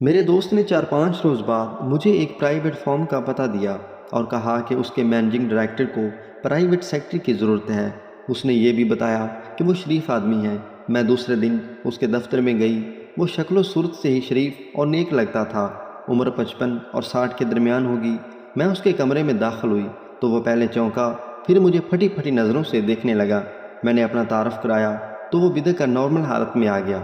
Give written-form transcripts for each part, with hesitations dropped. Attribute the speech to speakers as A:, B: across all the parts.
A: میرے دوست نے 4-5 روز بعد مجھے ایک پرائیویٹ فارم کا پتہ دیا اور کہا کہ اس کے مینیجنگ ڈائریکٹر کو پرائیویٹ سیکٹری کی ضرورت ہے۔ اس نے یہ بھی بتایا کہ وہ شریف آدمی ہے۔ میں دوسرے دن اس کے دفتر میں گئی۔ وہ شکل و صورت سے ہی شریف اور نیک لگتا تھا۔ عمر 55 اور 60 کے درمیان ہوگی۔ میں اس کے کمرے میں داخل ہوئی تو وہ پہلے چونکا، پھر مجھے پھٹی پھٹی نظروں سے دیکھنے لگا۔ میں نے اپنا تعارف کرایا تو وہ بدع کر نارمل حالت میں آ گیا۔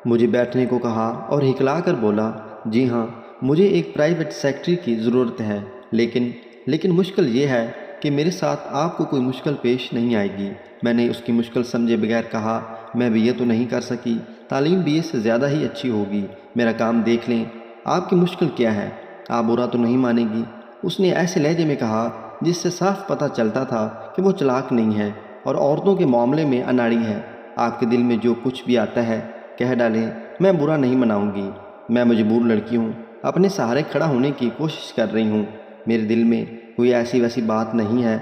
A: مجھے بیٹھنے کو کہا اور ہکلا کر بولا، جی ہاں، مجھے ایک پرائیویٹ سیکٹری کی ضرورت ہے، لیکن مشکل یہ ہے کہ میرے ساتھ آپ کو کوئی مشکل پیش نہیں آئے گی۔ میں نے اس کی مشکل سمجھے بغیر کہا، میں BA تو نہیں کر سکی، تعلیم BA سے زیادہ ہی اچھی ہوگی، میرا کام دیکھ لیں، آپ کی مشکل کیا ہے؟ آپ برا تو نہیں مانیں گی؟ اس نے ایسے لہجے میں کہا جس سے صاف پتہ چلتا تھا کہ وہ چلاک نہیں ہے اور عورتوں کے معاملے میں اناڑی ہے۔ آپ کے دل میں جو کچھ بھی آتا ہے کہہ ڈالیں، میں برا نہیں مناؤں گی۔ میں مجبور لڑکی ہوں، اپنے سہارے کھڑا ہونے کی کوشش کر رہی ہوں، میرے دل میں کوئی ایسی ویسی بات نہیں ہے۔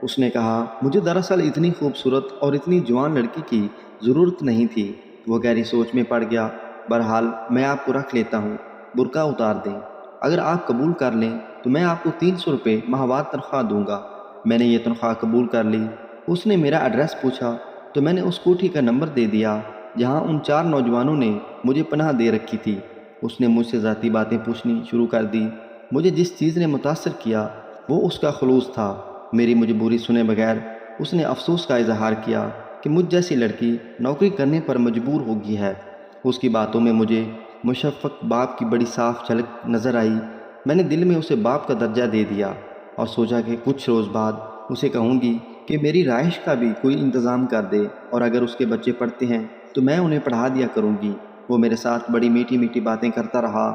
A: اس نے کہا، مجھے دراصل اتنی خوبصورت اور اتنی جوان لڑکی کی ضرورت نہیں تھی۔ وہ گہری سوچ میں پڑ گیا۔ بہرحال میں آپ کو رکھ لیتا ہوں، برقع اتار دیں، اگر آپ قبول کر لیں تو میں آپ کو 300 روپے ماہوار تنخواہ دوں گا۔ میں نے یہ تنخواہ قبول کر لی۔ اس نے میرا ایڈریس پوچھا تو میں نے اس کوٹھی کا نمبر دے دیا جہاں ان 4 نوجوانوں نے مجھے پناہ دے رکھی تھی۔ اس نے مجھ سے ذاتی باتیں پوچھنی شروع کر دی۔ مجھے جس چیز نے متاثر کیا وہ اس کا خلوص تھا۔ میری مجبوری سنے بغیر اس نے افسوس کا اظہار کیا کہ مجھ جیسی لڑکی نوکری کرنے پر مجبور ہو گئی ہے۔ اس کی باتوں میں مجھے مشفق باپ کی بڑی صاف جھلک نظر آئی۔ میں نے دل میں اسے باپ کا درجہ دے دیا اور سوچا کہ کچھ روز بعد اسے کہوں گی کہ میری رہائش کا بھی کوئی انتظام کر دے، اور اگر اس کے بچے پڑھتے ہیں تو میں انہیں پڑھا دیا کروں گی۔ وہ میرے ساتھ بڑی میٹھی میٹھی باتیں کرتا رہا۔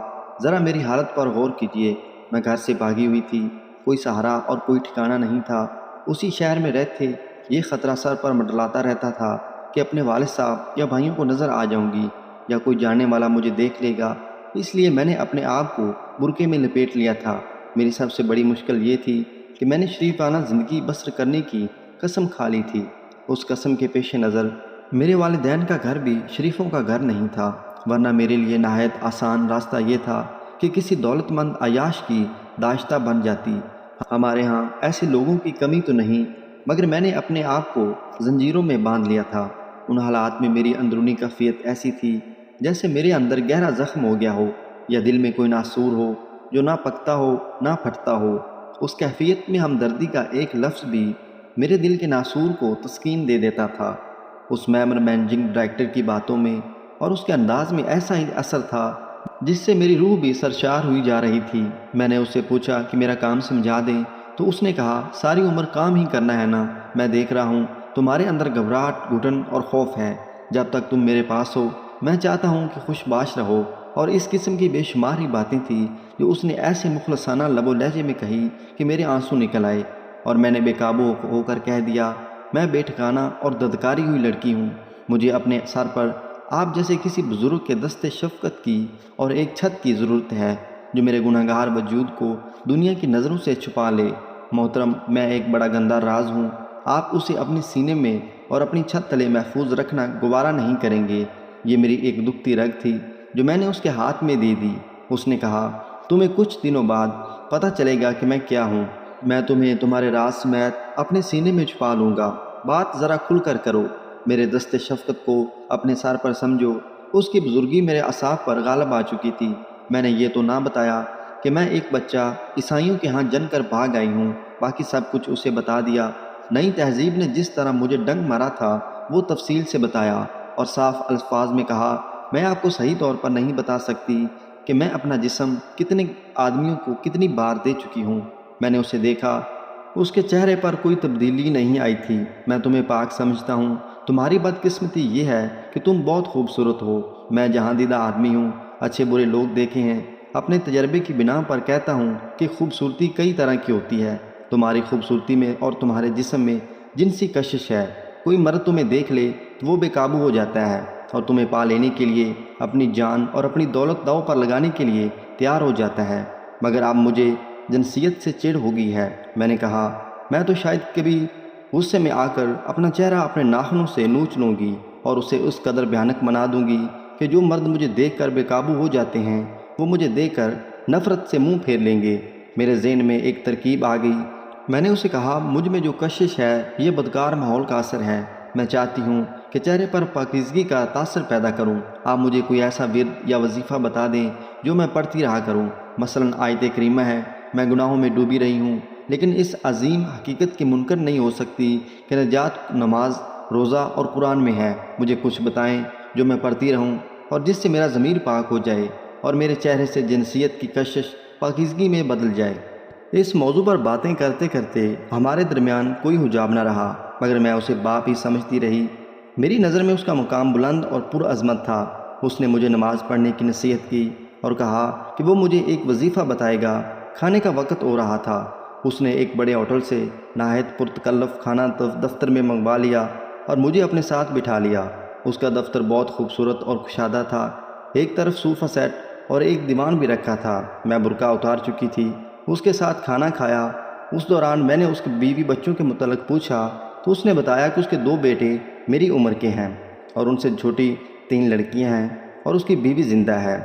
A: ذرا میری حالت پر غور کیجیے، میں گھر سے بھاگی ہوئی تھی، کوئی سہارا اور کوئی ٹھکانہ نہیں تھا۔ اسی شہر میں رہتے یہ خطرہ سر پر منڈلاتا رہتا تھا کہ اپنے والد صاحب یا بھائیوں کو نظر آ جاؤں گی یا کوئی جاننے والا مجھے دیکھ لے گا۔ اس لیے میں نے اپنے آپ کو برقعے میں لپیٹ لیا تھا۔ میری سب سے بڑی مشکل یہ تھی کہ میں نے شریفانہ زندگی بسر کرنے کی قسم کھا لی تھی۔ اس قسم کے پیش نظر میرے والدین کا گھر بھی شریفوں کا گھر نہیں تھا، ورنہ میرے لیے نہایت آسان راستہ یہ تھا کہ کسی دولت مند عیاش کی داشتہ بن جاتی۔ ہمارے ہاں ایسے لوگوں کی کمی تو نہیں، مگر میں نے اپنے آپ کو زنجیروں میں باندھ لیا تھا۔ ان حالات میں میری اندرونی کیفیت ایسی تھی جیسے میرے اندر گہرا زخم ہو گیا ہو یا دل میں کوئی ناسور ہو جو نہ پکتا ہو نہ پھٹتا ہو۔ اس کیفیت میں ہمدردی کا ایک لفظ بھی میرے دل کے ناسور کو تسکین دے دیتا تھا۔ اس میمر مینیجنگ ڈائریکٹر کی باتوں میں اور اس کے انداز میں ایسا ہی اثر تھا جس سے میری روح بھی سرشار ہوئی جا رہی تھی۔ میں نے اس سے پوچھا کہ میرا کام سمجھا دیں تو اس نے کہا، ساری عمر کام ہی کرنا ہے نا، میں دیکھ رہا ہوں تمہارے اندر گھبراہٹ، گھٹن اور خوف ہے۔ جب تک تم میرے پاس ہو میں چاہتا ہوں کہ خوش باش رہو۔ اور اس قسم کی بے شمار ہی باتیں تھیں جو اس نے ایسے مخلصانہ لب و لہجے میں کہی کہ میرے آنسو نکل آئے، اور میں نے بے قابو ہو کر کہہ دیا، میں بے ٹھکانہ اور ددکاری ہوئی لڑکی ہوں۔ مجھے اپنے سر پر آپ جیسے کسی بزرگ کے دست شفقت کی اور ایک چھت کی ضرورت ہے جو میرے گناہگار وجود کو دنیا کی نظروں سے چھپا لے۔ محترم، میں ایک بڑا گندا راز ہوں، آپ اسے اپنے سینے میں اور اپنی چھت تلے محفوظ رکھنا گوارا نہیں کریں گے۔ یہ میری ایک دکھتی رگ تھی جو میں نے اس کے ہاتھ میں دے دی۔ اس نے کہا، تمہیں کچھ دنوں بعد پتہ چلے گا کہ میں کیا ہوں۔ میں تمہیں تمہارے راز سمیت اپنے سینے میں چھپا لوں گا۔ بات ذرا کھل کر کرو، میرے دست شفقت کو اپنے سر پر سمجھو۔ اس کی بزرگی میرے اعصاب پر غالب آ چکی تھی۔ میں نے یہ تو نہ بتایا کہ میں ایک بچہ عیسائیوں کے ہاں جن کر بھاگ آئی ہوں، باقی سب کچھ اسے بتا دیا۔ نئی تہذیب نے جس طرح مجھے ڈنگ مارا تھا وہ تفصیل سے بتایا اور صاف الفاظ میں کہا، میں آپ کو صحیح طور پر نہیں بتا سکتی کہ میں اپنا جسم کتنے آدمیوں کو کتنی بار دے چکی ہوں۔ میں نے اسے دیکھا، اس کے چہرے پر کوئی تبدیلی نہیں آئی تھی۔ میں تمہیں پاک سمجھتا ہوں، تمہاری بدقسمتی یہ ہے کہ تم بہت خوبصورت ہو۔ میں جہاں دیدہ آدمی ہوں، اچھے برے لوگ دیکھے ہیں، اپنے تجربے کی بنا پر کہتا ہوں کہ خوبصورتی کئی طرح کی ہوتی ہے۔ تمہاری خوبصورتی میں اور تمہارے جسم میں جنسی کشش ہے۔ کوئی مرد تمہیں دیکھ لے تو وہ بے قابو ہو جاتا ہے اور تمہیں پا لینے کے لیے اپنی جان اور اپنی دولت داؤ پر لگانے کے لیے تیار ہو جاتا ہے۔ مگر اب مجھے جنسیت سے چڑ ہو گئی ہے۔ میں نے کہا، میں تو شاید کبھی غصے میں آ کر اپنا چہرہ اپنے ناخنوں سے نوچ لوں گی اور اسے اس قدر بھیانک بنا دوں گی کہ جو مرد مجھے دیکھ کر بے قابو ہو جاتے ہیں وہ مجھے دیکھ کر نفرت سے منہ پھیر لیں گے۔ میرے ذہن میں ایک ترکیب آ گئی۔ میں نے اسے کہا، مجھ میں جو کشش ہے یہ بدکار ماحول کا اثر ہے۔ میں چاہتی ہوں کہ چہرے پر پاکیزگی کا تاثر پیدا کروں۔ آپ مجھے کوئی ایسا ورد یا وظیفہ بتا دیں جو میں پڑھتی رہا کروں۔ مثلاً آیت کریمہ ہے، میں گناہوں میں ڈوبی رہی ہوں، لیکن اس عظیم حقیقت کی منکر نہیں ہو سکتی کہ نجات نماز، روزہ اور قرآن میں ہے۔ مجھے کچھ بتائیں جو میں پڑھتی رہوں اور جس سے میرا ضمیر پاک ہو جائے اور میرے چہرے سے جنسیت کی کشش پاکیزگی میں بدل جائے۔ اس موضوع پر باتیں کرتے کرتے ہمارے درمیان کوئی حجاب نہ رہا، مگر میں اسے باپ ہی سمجھتی رہی۔ میری نظر میں اس کا مقام بلند اور پرعظمت تھا۔ اس نے مجھے نماز پڑھنے کی نصیحت کی اور کہا کہ وہ مجھے ایک وظیفہ بتائے گا۔ کھانے کا وقت ہو رہا تھا۔ اس نے ایک بڑے ہوٹل سے نہایت پرتکلف کھانا دفتر میں منگوا لیا اور مجھے اپنے ساتھ بٹھا لیا۔ اس کا دفتر بہت خوبصورت اور کشادہ تھا۔ ایک طرف صوفہ سیٹ اور ایک دیوان بھی رکھا تھا۔ میں برقع اتار چکی تھی۔ اس کے ساتھ کھانا کھایا۔ اس دوران میں نے اس کے بیوی بچوں کے متعلق پوچھا تو اس نے بتایا کہ اس کے 2 بیٹے میری عمر کے ہیں اور ان سے چھوٹی 3 لڑکیاں ہیں اور اس کی بیوی زندہ ہے۔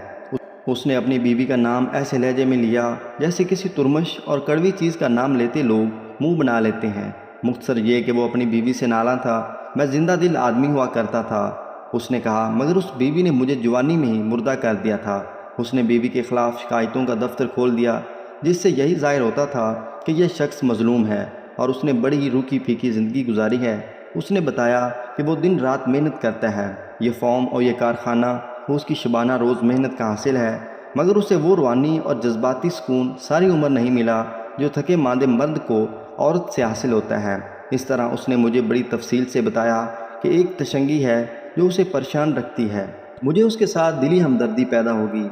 A: اس نے اپنی بیوی کا نام ایسے لہجے میں لیا جیسے کسی ترمش اور کڑوی چیز کا نام لیتے لوگ منہ بنا لیتے ہیں۔ مختصر یہ کہ وہ اپنی بیوی سے نالاں تھا۔ میں زندہ دل آدمی ہوا کرتا تھا۔ اس نے کہا، مگر اس بیوی نے مجھے جوانی میں ہی مردہ کر دیا تھا۔ اس نے بیوی کے خلاف شکایتوں کا دفتر کھول دیا، جس سے یہی ظاہر ہوتا تھا کہ یہ شخص مظلوم ہے اور اس نے بڑی ہی روکھی پھیکی زندگی گزاری ہے۔ اس نے بتایا کہ وہ دن رات محنت کرتا ہے۔ یہ فارم اور یہ کارخانہ وہ اس کی شبانہ روز محنت کا حاصل ہے، مگر اسے وہ روحانی اور جذباتی سکون ساری عمر نہیں ملا جو تھکے ماندے مرد کو عورت سے حاصل ہوتا ہے۔ اس طرح اس نے مجھے بڑی تفصیل سے بتایا کہ ایک تشنگی ہے جو اسے پریشان رکھتی ہے۔ مجھے اس کے ساتھ دلی ہمدردی پیدا ہوگی۔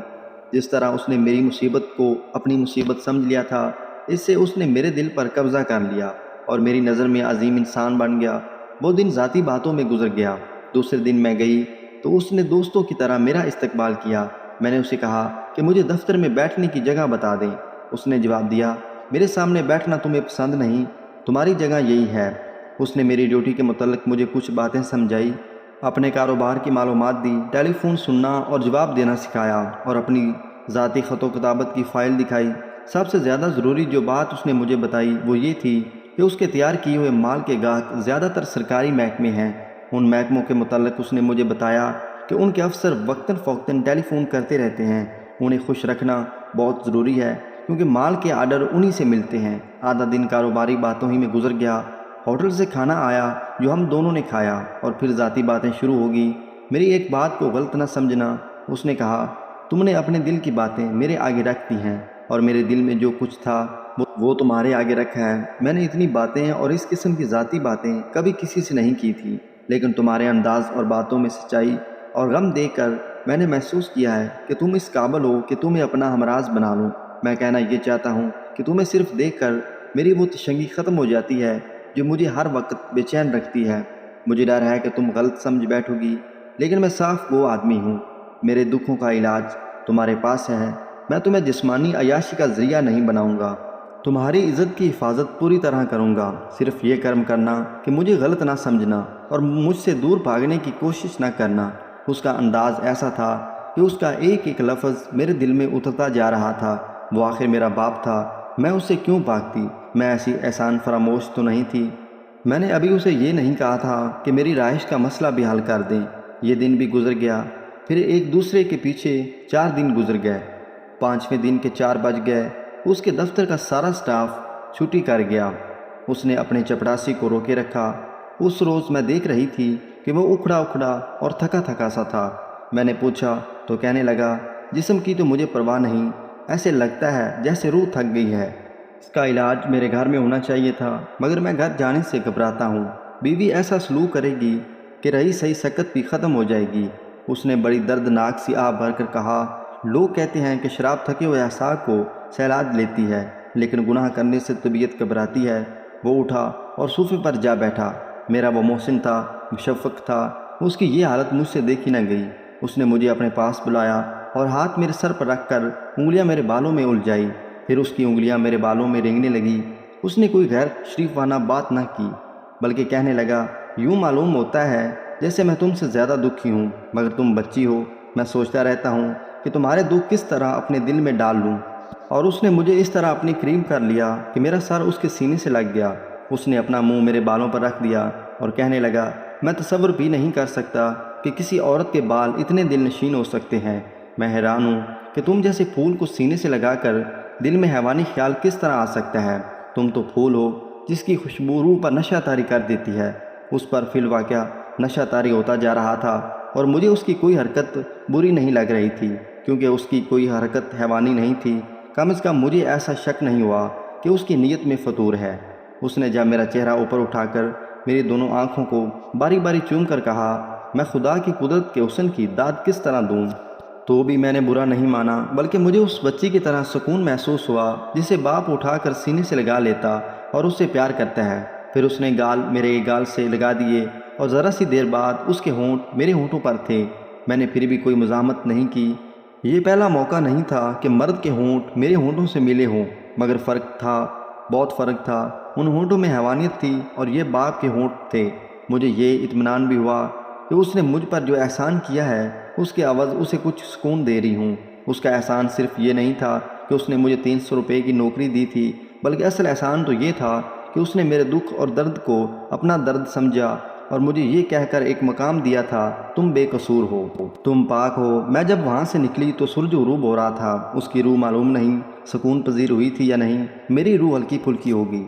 A: جس طرح اس نے میری مصیبت کو اپنی مصیبت سمجھ لیا تھا، اس سے اس نے میرے دل پر قبضہ کر لیا اور میری نظر میں عظیم انسان بن گیا۔ وہ دن ذاتی باتوں میں گزر گیا۔ دوسرے دن میں گئی تو اس نے دوستوں کی طرح میرا استقبال کیا۔ میں نے اسے کہا کہ مجھے دفتر میں بیٹھنے کی جگہ بتا دیں۔ اس نے جواب دیا، میرے سامنے بیٹھنا تمہیں پسند نہیں، تمہاری جگہ یہی ہے۔ اس نے میری ڈیوٹی کے متعلق مجھے کچھ باتیں سمجھائی، اپنے کاروبار کی معلومات دی، ٹیلی فون سننا اور جواب دینا سکھایا اور اپنی ذاتی خط و کتابت کی فائل دکھائی۔ سب سے زیادہ ضروری جو بات اس نے مجھے بتائی وہ یہ تھی کہ اس کے تیار کیے ہوئے مال کے گاہک زیادہ تر سرکاری محکمے ہیں۔ ان محکموں کے متعلق اس نے مجھے بتایا کہ ان کے افسر وقتاً فوقتاً ٹیلی فون کرتے رہتے ہیں۔ انہیں خوش رکھنا بہت ضروری ہے کیونکہ مال کے آرڈر انہی سے ملتے ہیں۔ آدھا دن کاروباری باتوں ہی میں گزر گیا۔ ہوٹل سے کھانا آیا جو ہم دونوں نے کھایا اور پھر ذاتی باتیں شروع ہو گئی۔ میری ایک بات کو غلط نہ سمجھنا، اس نے کہا، تم نے اپنے دل کی باتیں میرے آگے رکھ دی ہیں اور میرے دل میں جو کچھ تھا وہ تمہارے آگے رکھا ہے۔ میں نے اتنی باتیں اور اس قسم کی ذاتی باتیں کبھی کسی سے نہیں کی تھی، لیکن تمہارے انداز اور باتوں میں سچائی اور غم دیکھ کر میں نے محسوس کیا ہے کہ تم اس قابل ہو کہ تمہیں اپنا ہمراز بنا لوں۔ میں کہنا یہ چاہتا ہوں کہ تمہیں صرف دیکھ کر میری وہ تشنگی ختم ہو جاتی ہے جو مجھے ہر وقت بے چین رکھتی ہے۔ مجھے ڈر ہے کہ تم غلط سمجھ بیٹھو گی، لیکن میں صاف وہ آدمی ہوں۔ میرے دکھوں کا علاج تمہارے پاس ہے۔ میں تمہیں جسمانی عیاشی کا ذریعہ نہیں بناؤں گا، تمہاری عزت کی حفاظت پوری طرح کروں گا۔ صرف یہ کرم کرنا کہ مجھے غلط نہ سمجھنا اور مجھ سے دور بھاگنے کی کوشش نہ کرنا۔ اس کا انداز ایسا تھا کہ اس کا ایک ایک لفظ میرے دل میں اترتا جا رہا تھا۔ وہ آخر میرا باپ تھا، میں اس سے کیوں بھاگتی؟ میں ایسی احسان فراموش تو نہیں تھی۔ میں نے ابھی اسے یہ نہیں کہا تھا کہ میری رہائش کا مسئلہ بھی حل کر دیں۔ یہ دن بھی گزر گیا، پھر ایک دوسرے کے پیچھے 4 دن گزر گئے۔ 5ویں دن کے 4 بج گئے۔ اس کے دفتر کا سارا سٹاف چھٹی کر گیا۔ اس نے اپنے چپڑاسی کو روکے رکھا۔ اس روز میں دیکھ رہی تھی کہ وہ اکھڑا اکھڑا اور تھکا تھکا سا تھا۔ میں نے پوچھا تو کہنے لگا، جسم کی تو مجھے پرواہ نہیں، ایسے لگتا ہے جیسے روح تھک گئی ہے۔ اس کا علاج میرے گھر میں ہونا چاہیے تھا، مگر میں گھر جانے سے گھبراتا ہوں۔ بیوی ایسا سلوک کرے گی کہ رہی صحیح سکت بھی ختم ہو جائے گی۔ اس نے بڑی دردناک سی آہ بھر کر کہا، لوگ کہتے ہیں کہ شراب تھکے ہوئے اعصاب کو سیلاب لیتی ہے، لیکن گناہ کرنے سے طبیعت گھبراتی ہے۔ وہ اٹھا اور صوفے پر جا بیٹھا۔ میرا وہ محسن تھا، مشفق تھا، اس کی یہ حالت مجھ سے دیکھی نہ گئی۔ اس نے مجھے اپنے پاس بلایا اور ہاتھ میرے سر پر رکھ کر انگلیاں میرے بالوں میں الجھائی، پھر اس کی انگلیاں میرے بالوں میں رینگنے لگی۔ اس نے کوئی غیر شریفانہ بات نہ کی، بلکہ کہنے لگا، یوں معلوم ہوتا ہے جیسے میں تم سے زیادہ دکھی ہوں، مگر تم بچی ہو۔ میں سوچتا رہتا ہوں کہ تمہارے دکھ کس طرح اپنے دل میں ڈال لوں، اور اس نے مجھے اس طرح اپنی قریب کر لیا کہ میرا سر اس کے سینے سے لگ گیا۔ اس نے اپنا منہ میرے بالوں پر رکھ دیا اور کہنے لگا، میں تصور بھی نہیں کر سکتا کہ کسی عورت کے بال اتنے دل نشین ہو سکتے ہیں۔ میں حیران ہوں کہ تم جیسے پھول کو سینے سے لگا کر دل میں حیوانی خیال کس طرح آ سکتا ہے۔ تم تو پھول ہو جس کی خوشبو روح پر نشہ طاری کر دیتی ہے۔ اس پر فی الواقع نشہ طاری ہوتا جا رہا تھا اور مجھے اس کی کوئی حرکت بری نہیں لگ رہی تھی، کیونکہ اس کی کوئی حرکت حیوانی نہیں تھی۔ کم از کم مجھے ایسا شک نہیں ہوا کہ اس کی نیت میں فطور ہے۔ اس نے جب میرا چہرہ اوپر اٹھا کر میری دونوں آنکھوں کو باری باری چوم کر کہا، میں خدا کی قدرت کے حسن کی داد کس طرح دوں، تو بھی میں نے برا نہیں مانا، بلکہ مجھے اس بچی کی طرح سکون محسوس ہوا جسے باپ اٹھا کر سینے سے لگا لیتا اور اس سے پیار کرتا ہے۔ پھر اس نے گال میرے گال سے لگا دیے اور ذرا سی دیر بعد اس کے ہونٹ میرے ہونٹوں پر تھے۔ میں نے پھر بھی کوئی مزاحمت نہیں کی۔ یہ پہلا موقع نہیں تھا کہ مرد کے ہونٹ میرے ہونٹوں سے ملے ہوں، مگر فرق تھا، بہت فرق تھا۔ ان ہونٹوں میں حیوانیت تھی اور یہ باپ کے ہونٹ تھے۔ مجھے یہ اطمینان بھی ہوا کہ اس نے مجھ پر جو احسان کیا ہے اس کے عوض اسے کچھ سکون دے رہی ہوں۔ اس کا احسان صرف یہ نہیں تھا کہ اس نے مجھے 300 روپے کی نوکری دی تھی، بلکہ اصل احسان تو یہ تھا کہ اس نے میرے دکھ اور درد کو اپنا درد سمجھا اور مجھے یہ کہہ کر ایک مقام دیا تھا، تم بے قصور ہو، تم پاک ہو۔ میں جب وہاں سے نکلی تو سورج غروب ہو رہا تھا۔ اس کی روح معلوم نہیں سکون پذیر ہوئی تھی یا نہیں، میری روح ہلکی پھلکی ہوگی۔